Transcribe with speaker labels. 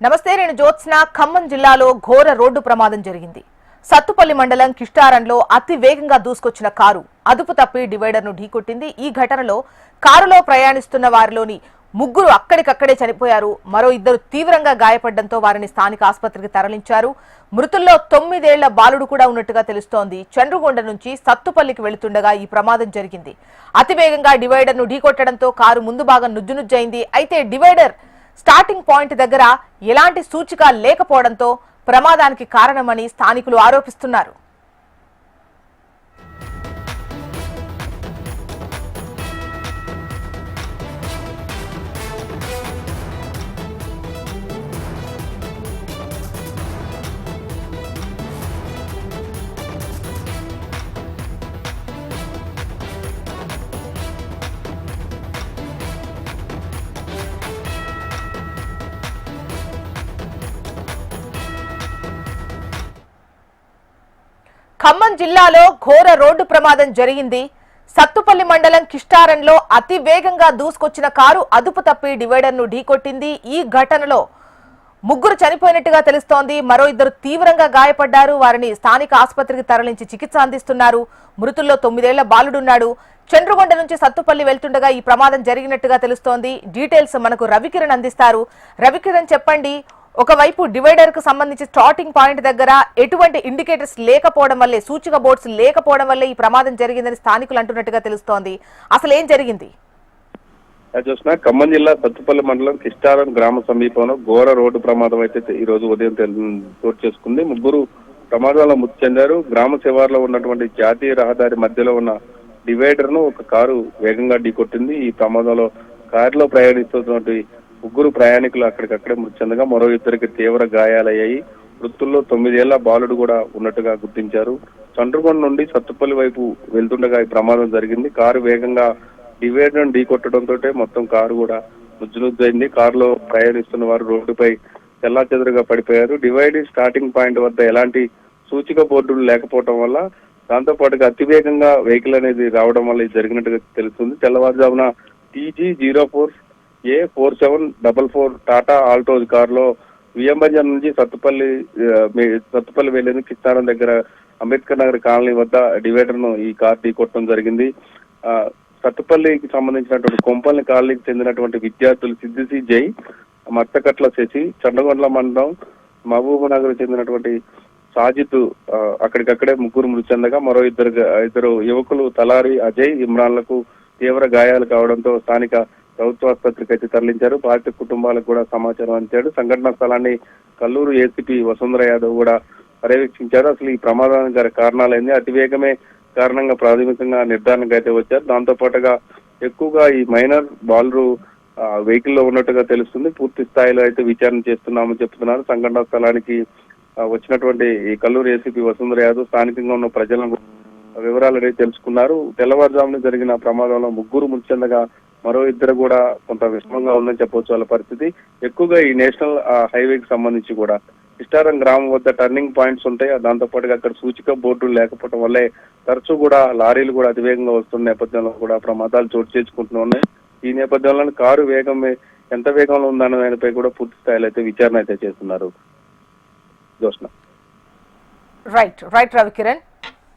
Speaker 1: నమస్తే, నేను జ్యోత్స్న. ఖమ్మం జిల్లాలో ఘోర రోడ్డు ప్రమాదం జరిగింది. సత్తుపల్లి మండలం కిష్టారంలో అతి వేగంగా దూసుకొచ్చిన కారు అదుపు తప్పి డివైడర్ను ఢీకొట్టింది. ఈ ఘటనలో కారులో ప్రయాణిస్తున్న వారిలోని ముగ్గురు అక్కడికక్కడే చనిపోయారు. మరో ఇద్దరు తీవ్రంగా గాయపడడంతో వారిని స్థానిక ఆసుపత్రికి తరలించారు. మృతుల్లో 9 ఏళ్ల బాలుడు కూడా ఉన్నట్టుగా తెలుస్తోంది. చండ్రుగొండ నుంచి సత్తుపల్లికి వెళుతుండగా ఈ ప్రమాదం జరిగింది. అతివేగంగా డివైడర్ను ఢీకొట్టడంతో కారు ముందు భాగం నుజ్జునుజ్జైంది. అయితే డివైడర్ స్టార్టింగ్ పాయింట్ దగ్గర ఎలాంటి సూచిక లేకపోవడంతో ప్రమాదానికి కారణమని స్థానికులు ఆరోపిస్తున్నారు. ఖమ్మం జిల్లాలో ఘోర రోడ్డు ప్రమాదం జరిగింది. సత్తుపల్లి మండలం కిష్టారంలో అతి వేగంగా దూసుకొచ్చిన కారు అదుపు తప్పి డివైడర్ను ఢీకొట్టింది. ఈ ఘటనలో ముగ్గురు చనిపోయినట్టుగా తెలుస్తోంది. మరో ఇద్దరు తీవ్రంగా గాయపడ్డారు. వారిని స్థానిక ఆసుపత్రికి తరలించి చికిత్స అందిస్తున్నారు. మృతుల్లో 9 ఏళ్ల బాలుడున్నాడు. చండ్రుగొండ నుంచి సత్తుపల్లి వెళ్తుండగా ఈ ప్రమాదం జరిగినట్టుగా తెలుస్తోంది. డీటెయిల్స్ మనకు రవికిరణ్ అందిస్తారు. రవికిరణ్, చెప్పండి. ఒకవైపు డివైడర్ కు సంబంధించి స్టార్టింగ్ పాయింట్ దగ్గర ఎటువంటి ఇండికేటర్స్ లేకపోవడం వల్లే, సూచిక బోర్డ్స్ లేకపోవడం వల్లే ఈ ప్రమాదం జరిగిందని స్థానికులు అంటున్నట్టుగా తెలుస్తోంది. అసలు ఏం జరిగింది?
Speaker 2: చూసిన ఖమ్మం జిల్లా సత్తుపల్లి మండలం కిష్టారం గ్రామ సమీపంలో ఘోర రోడ్డు ప్రమాదం అయితే ఈ రోజు ఉదయం చోటు చేసుకుంది. ముగ్గురు ప్రమాదంలో మృతి చెందారు. గ్రామ శివార్లో ఉన్నటువంటి జాతీయ రహదారి మధ్యలో ఉన్న డివైడర్ ను ఒక కారు వేగంగా ఢీకొట్టింది. ఈ ప్రమాదంలో కారులో ప్రయాణిస్తున్నటువంటి ముగ్గురు ప్రయాణికులు అక్కడికక్కడే మృతి చెందగా మరో ఇద్దరికి తీవ్ర గాయాలయ్యాయి. మృతుల్లో 9 ఏళ్ల బాలుడు కూడా ఉన్నట్టుగా గుర్తించారు. చండ్రుగొండ నుండి సత్తుపల్లి వైపు వెళ్తుండగా ఈ ప్రమాదం జరిగింది. కారు వేగంగా డివైడర్ ఢీకొట్టడంతో మొత్తం కారు కూడా నుజ్జునుజ్జైంది. కారులో ప్రయాణిస్తున్న వారు రోడ్డుపై చెల్లాచెదురుగా పడిపోయారు. డివైడర్ స్టార్టింగ్ పాయింట్ వద్ద ఎలాంటి సూచిక బోర్డులు లేకపోవడం వల్ల, దాంతో పాటుగా అతివేగంగా వెహికల్ అనేది రావడం వల్ల ఇది జరిగినట్టుగా తెలుస్తుంది. తెల్లవారుజామున TG04A4744 టాటా ఆల్టో కారులో విఎంబజార్ నుంచి సత్తుపల్లి వెళ్లేందుకు కిష్టారం దగ్గర అంబేద్కర్ నగర్ కాలనీ వద్ద డివైడర్ ను ఈ కార్ ఢీకొట్టడం జరిగింది. సత్తుపల్లికి సంబంధించినటువంటి కొంపల్లి కాలనీకి చెందినటువంటి విద్యార్థులు సిద్దిసి జై, మత్తకట్ల శశి, చండగొండ్ల మండలం మహబూబ్ నగర్ చెందినటువంటి సాజిద్ అక్కడికక్కడే ముగ్గురు మృతి చెందగా మరో ఇద్దరు యువకులు తలారి అజయ్, ఇమ్రాన్లకు తీవ్ర గాయాలు కావడంతో స్థానిక ప్రభుత్వ ఆసుపత్రికి అయితే తరలించారు. బాధిత కుటుంబాలకు కూడా సమాచారం అందించాడు. సంఘటనా స్థలాన్ని కల్లూరు ఏసీపీ వసుంధర యాదవ్ కూడా పర్యవేక్షించారు. అసలు ఈ ప్రమాదానికి గల కారణాలైంది అతివేగమే కారణంగా ప్రాథమికంగా నిర్ధారణకు అయితే వచ్చారు. దాంతో పాటుగా ఎక్కువగా ఈ మైనర్ బాలురు వెహికల్ లో ఉన్నట్టుగా తెలుస్తుంది. పూర్తి స్థాయిలో అయితే విచారణ చేస్తున్నామని చెప్తున్నారు. సంఘటనా స్థలానికి వచ్చినటువంటి ఈ కల్లూరు ఏసీపీ వసుంధర యాదవ్ స్థానికంగా ఉన్న ప్రజలను వివరాలు అనేది తెలుసుకున్నారు. తెల్లవారుజామున జరిగిన ప్రమాదంలో ముగ్గురు మృతి చెందగా మరో ఇద్దరు కూడా కొంత విషమంగా ఉందని చెప్పవచ్చు వాళ్ళ పరిస్థితి. ఎక్కువగా ఈ నేషనల్ హైవేకి సంబంధించి కూడా కిష్టారం గ్రామం వద్ద టర్నింగ్ పాయింట్స్ ఉంటాయి. దాంతో పాటుగా అక్కడ సూచిక బోర్డులు లేకపోవడం వల్లే తరచూ కూడా లారీలు కూడా అతివేగంగా వస్తున్న నేపథ్యంలో కూడా ప్రమాదాలు చోటు చేసుకుంటూ ఉన్నాయి. ఈ నేపథ్యంలో కారు వేగం ఎంత వేగంలో ఉందన్న దానిపై కూడా పూర్తి స్థాయిలో అయితే విచారణ అయితే చేస్తున్నారు.
Speaker 1: రైట్ రవికిరణ్.